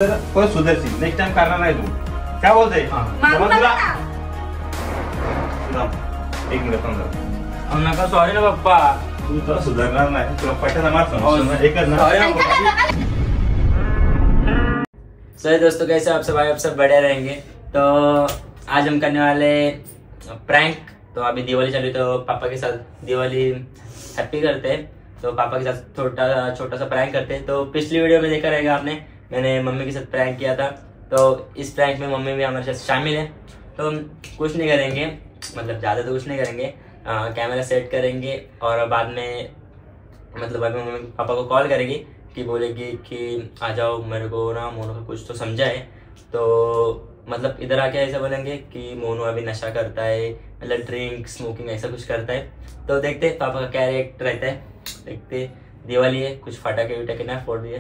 परत सुधरशील, next time करणार नाही तू. काय बोलतोय? एक मिनिट थांब. नका सॉरी ना पप्पा, तू तर सुधारणार नाही. तुला पटायला मार एकच ना. सही दोस्तों, कैसे आप सब आए? आप सब बढ़िया रहेंगे. तो आज हम करने वाले प्रैंक. तो अभी दिवाली चली तो पापा के साथ दिवाली हैप्पी करते हैं. तो पापा के साथ छोटा सा प्रैंक करते हैं. तो पिछली वीडियो में देखा रहेगा आपने, मैंने मम्मी के साथ प्रैंक किया था. तो इस प्रैंक में मम्मी भी हमारे साथ शामिल है. तो हम कुछ नहीं करेंगे, मतलब ज़्यादा तो कुछ नहीं करेंगे. कैमरा सेट करेंगे और बाद में मतलब अभी मम्मी पापा को कॉल करेगी कि बोलेगी कि आ जाओ, मेरे को ना मोनू का कुछ तो समझाए. तो मतलब इधर आके ऐसा बोलेंगे कि मोनू अभी नशा करता है, मतलब ड्रिंक स्मोकिंग ऐसा कुछ करता है. तो देखते पापा का क्या रिएक्ट रहता है. देखते, दिवाली है, कुछ फटाके विटाके ना फोड़ दिए.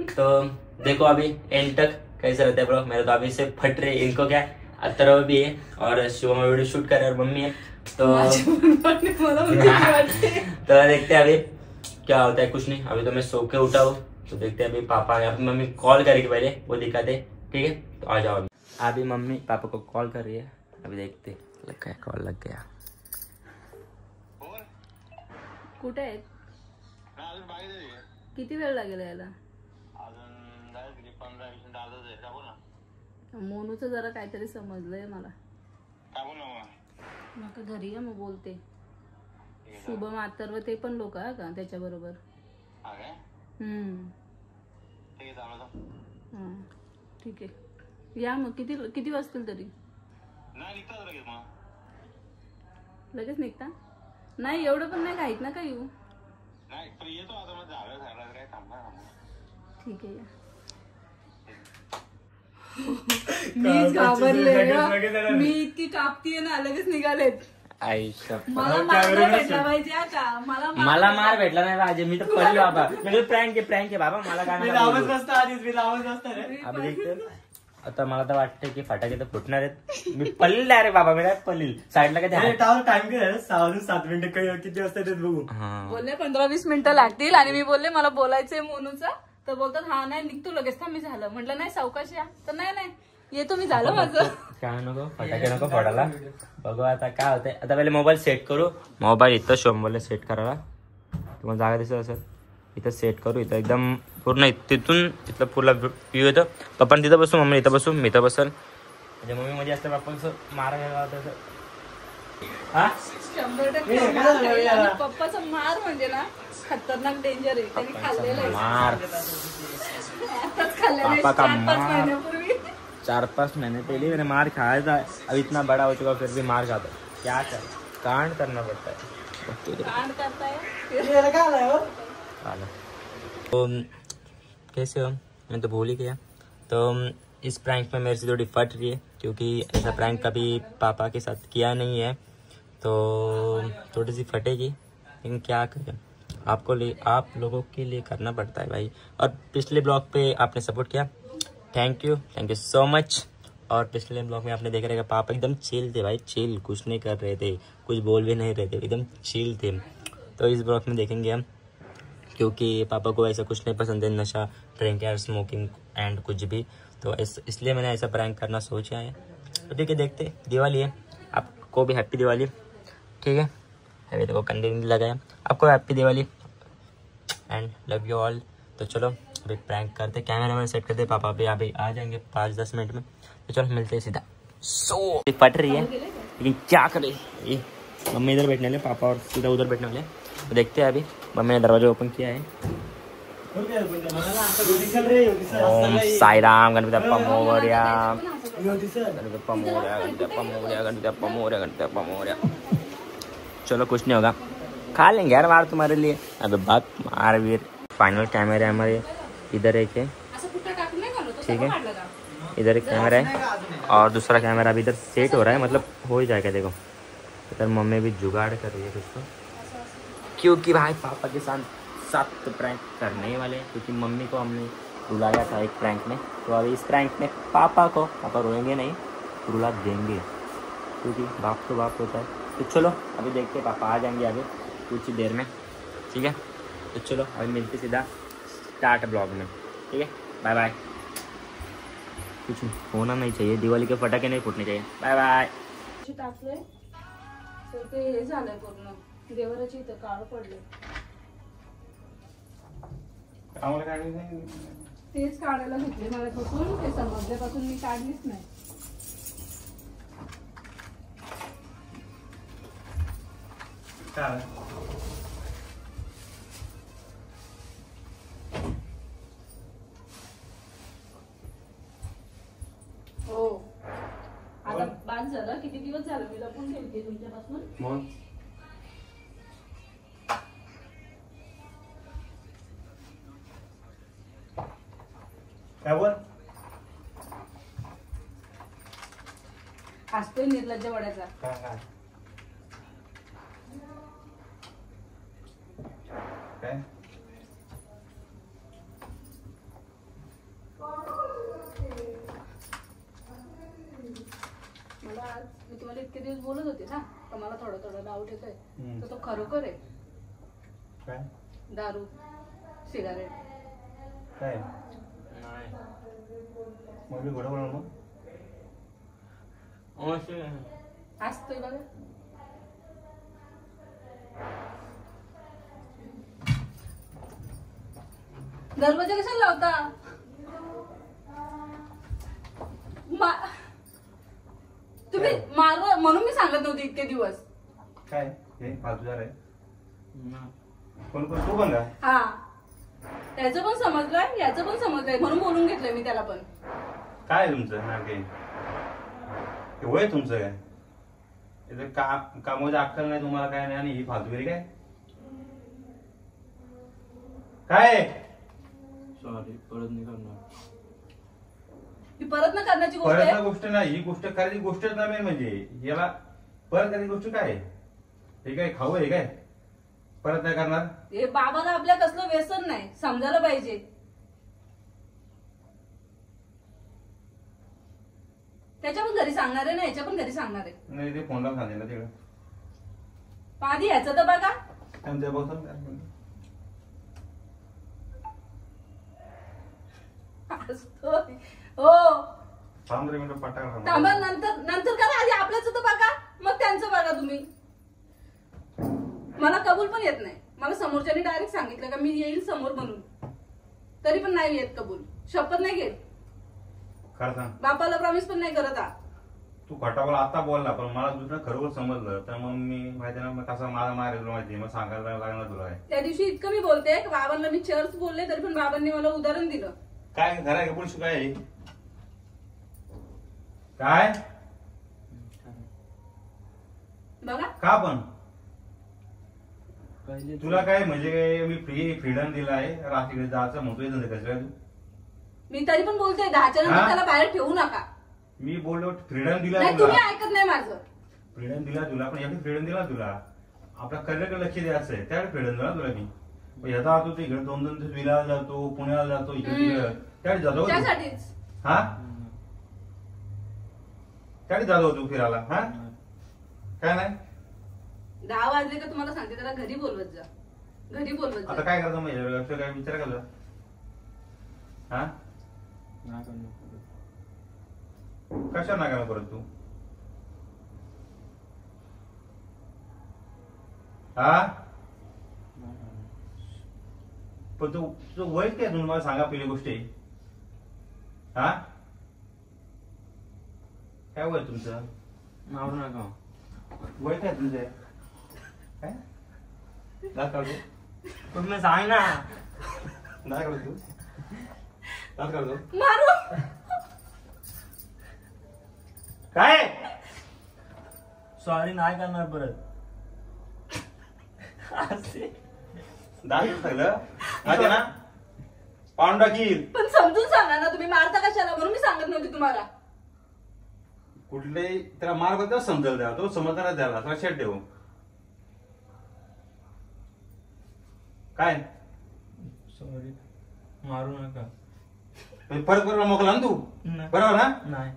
तो देखो अभी एंड तक कैसे रहता है ब्लॉग. मेरे तो अभी से फट रही, इनको क्या अतरव भी है और शुभम वीडियो शूट कर रहे हैं और मम्मी है. तो तो देखते हैं अभी क्या होता है. कुछ नहीं, अभी तो मैं सो के उठा हूँ. तो देखते हैं अभी पापा आ गए. अभी मम्मी कॉल करेगी, पहले वो दिखाते. ठीक है, तो आ जाओ. अभी मम्मी पापा को कॉल कर रही है. अभी देखते. लग गया कॉल, लग गया. कुठे आहेत? किती वेळ लागेल यायला? मोनूचं जरा काहीतरी समजलंय मला. नका घरी या, मग बोलते. शुभम अथर्व ते पण लोक आहे का त्याच्या बरोबर? ठीक आहे, या मग. किती वाजतील तरी? लगेच निघता? नाही एवढं पण नाही घाईत ना का येऊ. ठीक आहे, या. मी घाबरले, मी इतकी कापतीये ना, लगेच निघालेत. मला मार भेटला पाहिजे आता. मला मार भेटला नाही पाहिजे. मी तर पडलो बाबा. म्हणजे प्रँक आहे बाबा. मला काय अभी देखते. आता मला तर वाटतं की फटाके तर फुटणार आहेत. मी पडले अरे बाबा, मी काय पडली साईडला. काय टाइम किती 6-7 मिनिटं किती वाजता येतात बघू. बोलले 15-20 मिनिटं लागतील. आणि मी बोलले मला बोलायचंय मोनूचं. तर बोलतात हा नाही निघतो लगेच. मी झालं म्हटलं नाही सावकाश या. तर नाही येतो मी, झालं माझं. काय नको फटाके नको फोडायला. बघू आता काय होतंय. आता पहिले मोबाईल सेट करू. मोबाईल इथं शोभले सेट करायला. तुम्हाला जागा दिसत असेल. इथं सेट करू. इथं एकदम पूर्ण तिथून इथलं पूर्ण व्ह्यू येतं. पप्पा तिथं बसू, मम्मी इथं बसू, मी इथं बसल. म्हणजे मम्मी मध्ये असतं पप्पा कसं मारायला होतं. हा 100% पप्पाचा मार म्हणजे ना खतरनाक डेंजर आहे. त्यांनी खाल्लेलं मार. पापा का मार 4-5 महीने पहले मैंने मार खाया था. अब इतना बड़ा हो चुका फिर भी मार खाता. क्या कर, कांड करना पड़ता है. कांड करता है. तो कैसे हो, मैं तो भूल ही गया. तो इस प्रैंक में मेरे से थोड़ी फट रही है क्योंकि ऐसा प्रैंक कभी पापा के साथ किया नहीं है. तो थोड़ी सी फटेगी, लेकिन क्या करें, आप लोगों के लिए करना पड़ता है भाई. और पिछले ब्लॉग पे आपने सपोर्ट किया, थैंक यू सो मच. और पिछले ब्लॉग में आपने देखा रहेगा पापा एकदम चिल थे भाई. चिल, कुछ नहीं कर रहे थे, कुछ बोल भी नहीं रहे थे, एकदम चिल थे. तो इस ब्लॉग में देखेंगे हम, क्योंकि पापा को ऐसा कुछ नहीं पसंद है, नशा, ड्रिंक या स्मोकिंग एंड कुछ भी. तो इसलिए मैंने ऐसा प्रैंक करना सोचा है. तो ठीक है, देखते. दिवाली है, आपको भी हैप्पी दिवाली. ठीक है, अभी देखो कंधे नहीं लगाया. आपको happy Diwali and love you all. तो चलो अभी प्रैंक करते. कैमरा में सेट करते. पापा अभी आ जाएंगे 5-10 मिनट में. तो चलो मिलते हैं सीधा. सो फट रही है, लेकिन क्या करे. मम्मी इधर बैठने वाले, पापा और सीधा उधर बैठने वाले. तो देखते हैं. अभी मम्मी ने दरवाजा ओपन किया है. ओम साई राम. गणपति बप्पा मोरया. गणपति बप्पा मोरया. गणपति बप्पा मोरया. गणपति बप्पा मोरया. गणपति बप्पा मोरया. चलो कुछ नहीं होगा, खा लेंगे यार मार तुम्हारे लिए. अबे बात मार वीर. फाइनल कैमरे हमारे इधर एक है. ठीक है, इधर एक कैमरा है और दूसरा कैमरा अभी इधर सेट हो रहा है. मतलब हो ही जाएगा. देखो इधर मम्मी भी जुगाड़ कर रही है कुछ तो, क्योंकि भाई पापा के साथ प्रैंक करने वाले हैं. क्योंकि मम्मी को हमने रुलाया था एक प्रैंक में. तो अभी इस प्रैंक में पापा रोएंगे नहीं, रुला देंगे, क्योंकि बाप तो बाप होता है. तो चलो अभी देखते, पापा आ जाएंगे अभी कुछ ही देर में. ठीक है, तो चलो अभी मिलते सीधा स्टार्ट ब्लॉग में. ठीक है, बाय बाय. कुछ होना नहीं चाहिए, दिवाली के पटाखे नहीं फूटने चाहिए। Bye bye. टाकलंय तर ते हे झालंय पूर्ण देवराची इथं काळ पडले, आम्हाला काढली नाही. तेच काढायला घेतले माझ्यापासून, ते समजल्यापासून मी काढलीच नाही. काय हो आता बाद झालं. किती दिवस झालं मी लपून ठेवते तुमच्यापासून. मग काय बोल हसतोय निर्लज्ज वड्याचा. काय काय काय मला आज मी तुम्हाला इतके दिवस बोलत होते ना तर मला थोडं थोडं डाऊट येतोय तर तो खरोखर आहे. काय दारू सिगारेट काय मग मी घोडा बोलणार मग हसतोय बघा. दरवाजा कशाला लावता. तुम्ही मार म्हणून मी सांगत नव्हते इतके दिवस. काय हे फालतूदार आहे. कोण कोण तू पण का. हा त्याचं पण समजलंय याचं पण समजलंय म्हणून बोलून घेतलंय मी त्याला पण. काय तुमचं नाके एवढं आहे तुमचं काय इथं कामाची अक्कल नाही तुम्हाला काय नाही आणि ही फालतूगिरी काय काय. सॉरी परत नाही करणार. ही परत न करण्याची गोष्ट परत आहे. गोष्ट नाही ही गोष्ट करायची गोष्टच नाही म्हणजे याला परत करायची गोष्ट काय हे काय खाऊ आहे काय परत नाही करणार. हे बाबाला आपल्या कसलं व्यसन नाही समजायला पाहिजे. त्याच्या पण घरी सांगणार आहे ना याच्या पण घरी सांगणार आहे. नाही ते फोनला सांगेल ना तिकडे आधी ह्याचं तर बघा. त्यांच्या बघतो हसतोय. हो 15 मिनिटं पटाका थांबा नंतर करा. आधी आपल्याच तर बघा मग त्यांचं बघा तुम्ही. मला कबूल पण येत नाही. मला समोरच्यानी डायरेक्ट सांगितलं का मी येईल समोर म्हणून तरी पण नाही येत कबूल. शपथ नाही घेत. खरं सांग बापाला प्रॉमिस पण नाही करत. तू खटावला आता बोलला पण मला दुसरं खरोखर समजलं तर मग मी माहिती ना कसा मला मारेल माहिती मग सांगायला लागणार तुला काय. त्या दिवशी इतकं मी बोलते बाबांना मी चर्च बोलले तरी पण बाबांनी मला उदाहरण दिलं. काय खरं आहे पुरुष काय काय बघा का पण तुला काय म्हणजे काय मी फ्रीडम दिलाय रात्रीकडे जायचं म्हणतोय धंदे कसं तू. मी तरी पण बोलते 10च्या नंतर त्याला बाहेर ठेवू नका. मी बोललो फ्रीडम दिला नाही तुम्ही ऐकत नाही माझं. फ्रीडम दिला तुला पण याकडे फ्रीडम दिला तुला आपल्या करिअरकडे लक्ष द्यायचं आहे त्याकडे फ्रीडम दिला तुला मी ह्याचा जातो तू इकडे 2-2 दिवस विलाला जातो पुण्याला जातो इकडे तिकडे त्याकडे जातो त्यासाठीच. हा त्याकडे जातो तू फिरायला हा काय नाही. 10 वाजले का तुम्हाला सांगते त्याला घरी बोलवत जा. घरी बोलवत आता जा. काय करायचं म्हणजे काय विचार का तुला हा कशा नागा परत तू हा पण तुझं वय काय तुम्ही मला सांगा पहिली गोष्टी हा काय वय तुमचं मारू नका. वय काय तुमचं काय दात काढतो तुम्ही सांग ना. दात काढतो दात काढतो मारू काय सॉरी नाही करणार परत. दात सगळं माहिती ना पाऊंड टाकील. पण समजून सांगा ना तुम्ही मारता कशाला म्हणून मी सांगत नव्हती तुम्हाला. कुठल्याही त्याला मार्ग तर समजेल द्या तो समजणार द्याला लक्षात ठेव. काय सॉरी मारू नका. परत परत मोकला ना तू बरोबर ना नाही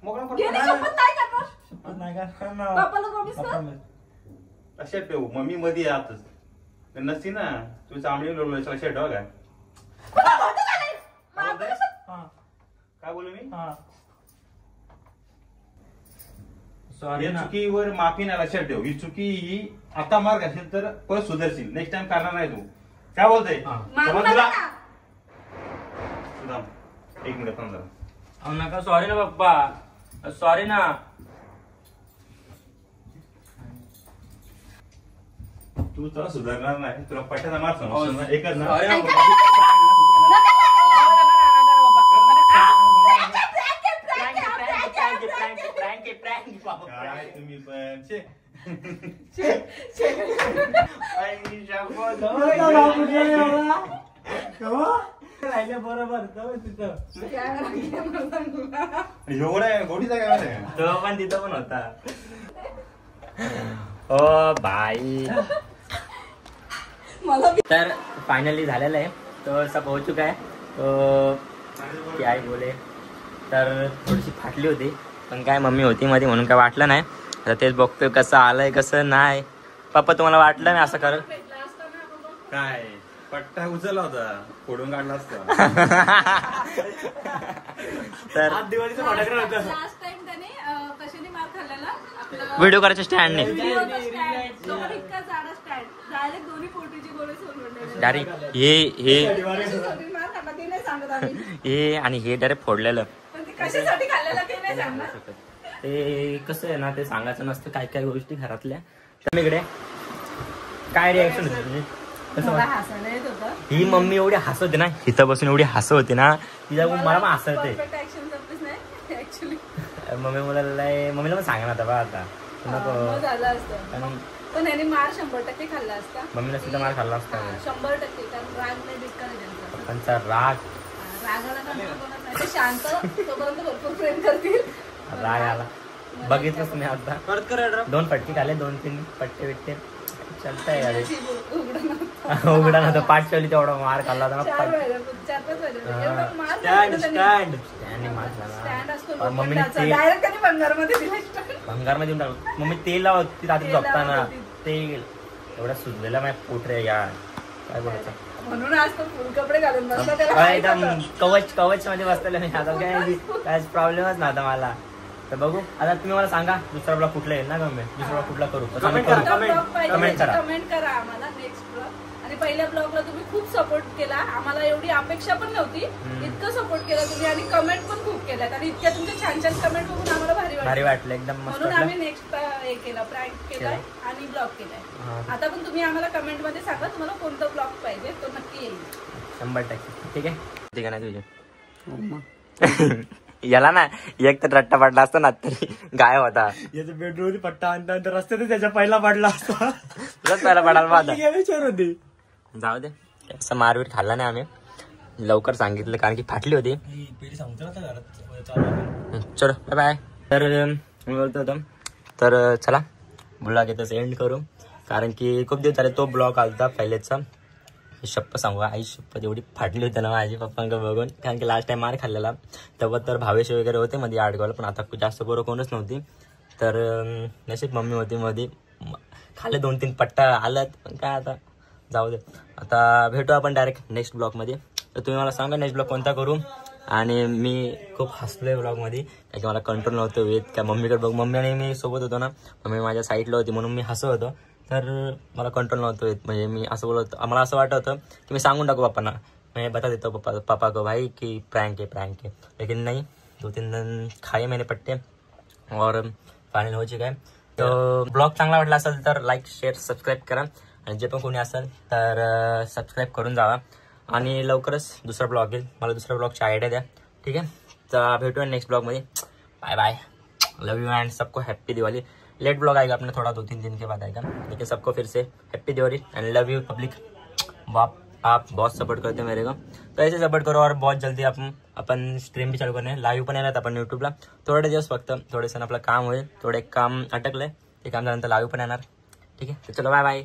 मोकळा गेली शपथ नाही करणार. शपथ नाही करणार. बापाला प्रॉमिस कर. लक्षात ठेव मम्मी मध्ये आतच नसती ना तू चांगली लक्षात ठेवा काय तुला खोटं झालंय. मारतो कसं? काय बोलू मी सॉरी या ना. चुकीवर माफी नाही, लक्षात ठेव. ही चुकी ही आता मार्ग असेल तर परत सुधारशील, नेक्स्ट टाइम करणार नाही तू. काय बोलतोय मारू समज तुला? नका. सुदाम, एक मिनिट थांब जरा. अहो नका, सॉरी ना पप्पा, सॉरी ना. तू तर सुधारणार नाही, तुला पट्ट्याचा मार समजणार एकच ना. सॉरी ना ऐका, पप्पा. काय तुम्ही पण छे. बरोबर तिथं एवढा गोडीचा काय माहिती आहे का? तो पण तिथं पण होता. ओ भाई. मला तर फायनली झालेलं आहे, तो सब हो चुका आहे. तो क्या ही बोले, तर थोडीशी फाटली होती, पण काय मम्मी होती मध्ये म्हणून काय वाटलं नाही. आता तेच बघतोय कसं आलंय कसं नाही. पप्पा तुम्हाला वाटलं मी असं करत? काय पट्टा उचलला होता, फोडून काढला असता. तर आज दिवाळीचं फटाकडे होतं. लास्ट टाइम त्याने कशाने मार खाल्लेला आपलं व्हिडिओ करायच्या स्टँडने व्हिडिओचा stand. तो पण इतका जाडा स्टँड, डायरेक्ट दोन्ही पोटीची गोळे सोडले. डायरेक्ट हे मार खाल्ला ते नाही सांगत आम्ही, हे आणि हे डायरेक्ट फोडलेलं. पण ते कशासाठी खाल्लेला ते नाही सांगणार. ते कसं आहे ना, ते सांगायचं नसतं काय काय गोष्टी घरातल्या. तर इकडे काय रिॲक्शन होती तुझी? कसं मला वाटतं? हसायला येत होतं. ही मम्मी एवढी हसवते ना, इथं बसून एवढी हसवते ना, तिला मला पण हसवते. परफेक्ट ऍक्शन जमलीच नाही ऍक्च्युली. मम्मीला पण सांगा ना आता बा आता नको. मग झालं असतं. कारण पण याने मार 100% खाल्ला असता. मम्मीला सुद्धा मार खाल्ला असता. 100%, कारण राग नाही बेकार आहे त्यांचा. पप्पांचा राग रागाला कंट्रोल बनत नाही. ते शांत तोपर्यंत भरपूर प्रेम करतील. राग आला. बघितलंच मी आता. परत कर 2 फटके खाले, 2-3 पट्टे बिट्टे चालतंय यार. उघडं नव्हतं. उघडा ना, पाठ ठेवली तेवढा मार खाल्ला होता 4-5 ना. महिने एवढं मार स्टँड त्याने मार स्टँड खाल्ला. असतो मम्मीने लोखंडाचा. ते डायरेक्ट त्यांनी भंगारमध्ये दिला stand. भंगारमध्ये येऊन टाकलं. मम्मी तेल लावती रात्री तेल झोपताना. लावत होती. तेल एवढा सुजलेला माझ्या पोट रे यार, काय बोलायचं. म्हणून आज तो फुल कपडे घालून बसला. त्याला माहित एकदम होतं. कवच मध्ये बसलेलं मी आता. काय प्रॉब्लेमच नव्हता मला. तर बघू आता, तुम्ही मला सांगा दुसरा ब्लॉग कुठला येईल ना गमे, दुसरा ब्लॉग कुठला करू कसं आम्ही Comment करू. करा. ब्लॉग पाहिजे कमेंट करा. कमेंट करा आम्हाला नेक्स्ट ब्लॉग. आणि पहिल्या ब्लॉगला तुम्ही खूप सपोर्ट केला, आम्हाला एवढी अपेक्षा पण नव्हती, इतकं सपोर्ट केला तुम्ही आणि कमेंट पण खूप केल्यात आणि इतक्या तुमच्या छान छान कमेंट बघून आम्हाला भारी भारी वाटलं. वाटलं, एकदम मस्त म्हणून आम्ही वाटलं. नेक्स्ट हे केलं, प्रँक केलाय आणि ब्लॉग केलाय. हा. आता पण तुम्ही आम्हाला कमेंट मध्ये सांगा तुम्हाला कोणता ब्लॉग पाहिजे, तो नक्की येईल. 100% ठीक आहे. ठीक आहे ना तुझे याला ना एक तर रट्टा पडला असता ना तरी गायब होता. याचं बेडरूम पट्टा आणता रस्त्यात त्याच्या पहिला पडला असता. तुलाच पहिला पडायला पाहता. विचार होती. जाऊ दे, असं मारवीट खाल्ला नाही आम्ही, लवकर सांगितलं कारण की फाटली होती. पहिली सांगतो ना घरात. चलो बाय बाय. तर मी बोलतो होतो, तर चला ब्लॉग येतच एंड करू, कारण की खूप दिवस झाले तो ब्लॉग आलता पहिलेचा. शप्प सांगू, आई शप्पथ एवढी फाटली होती ना माझी पप्पांकडे बघून, कारण की लास्ट टाइम मार खाल्लेला तेव्हा तर भावेश वगैरे होते मध्ये आडगावला, पण आता जास्त पोरं कोणच नव्हती. तर नशीब मम्मी होती मध्ये, खाल्ले 2-3 पट्टा आल्यात, पण काय आता जाऊ दे. आता भेटू आपण डायरेक्ट नेक्स्ट ब्लॉगमध्ये. तर तुम्ही मला सांगा नेक्स्ट ब्लॉग कोणता करू. आणि मी खूप हसलोय ब्लॉगमध्ये, कारण की मला कंट्रोल नव्हतं येत. काय मम्मीकडे बघ, मम्मी आणि मी सोबत होतो ना, मम्मी माझ्या साईडला होती म्हणून मी हसत होतो, तर मला कंट्रोल नव्हतं येत. म्हणजे मी असं बोलत, मला असं वाटत होतं की मी सांगून टाकू पप्पांना, मैं बता देतो पापा को भाई की प्रैंक है. लेकिन नहीं, 2-3 दिन खाए मैंने पट्टे और फायनल हो चुका है. तो ब्लॉग चांगला वाटला असेल तर लाईक शेअर सबस्क्राईब करा, आणि जे पण कोणी असेल तर सबस्क्राईब करून जावा. आणि लवकरच दुसरा ब्लॉग येईल, मला दुसऱ्या ब्लॉगची आयडिया द्या. ठीक आहे, तर भेटूया नेक्स्ट ब्लॉगमध्ये. Bye bye, love you and सबको हैप्पी दिवाली. लेट ब्लॉग आएगा अपने थोड़ा 2-3 दिन के बाद आएगा, लेकिन सबको फिर से happy Diwali and love you public. आप बहुत सपोर्ट करते हैं मेरे को, तो ऐसे सपोर्ट करो. और बहुत जल्दी अपन स्ट्रीम भी चालू करणे, लाईव्ह पण येणार आपण यूट्यूबला थोडे दिवस, फक्त थोडेसं आपलं काम होईल, थोडे काम अटकलंय, ते काम झाल्यानंतर लाईव्ह पण येणार. ठीक आहे, तर चलो बाय बाय.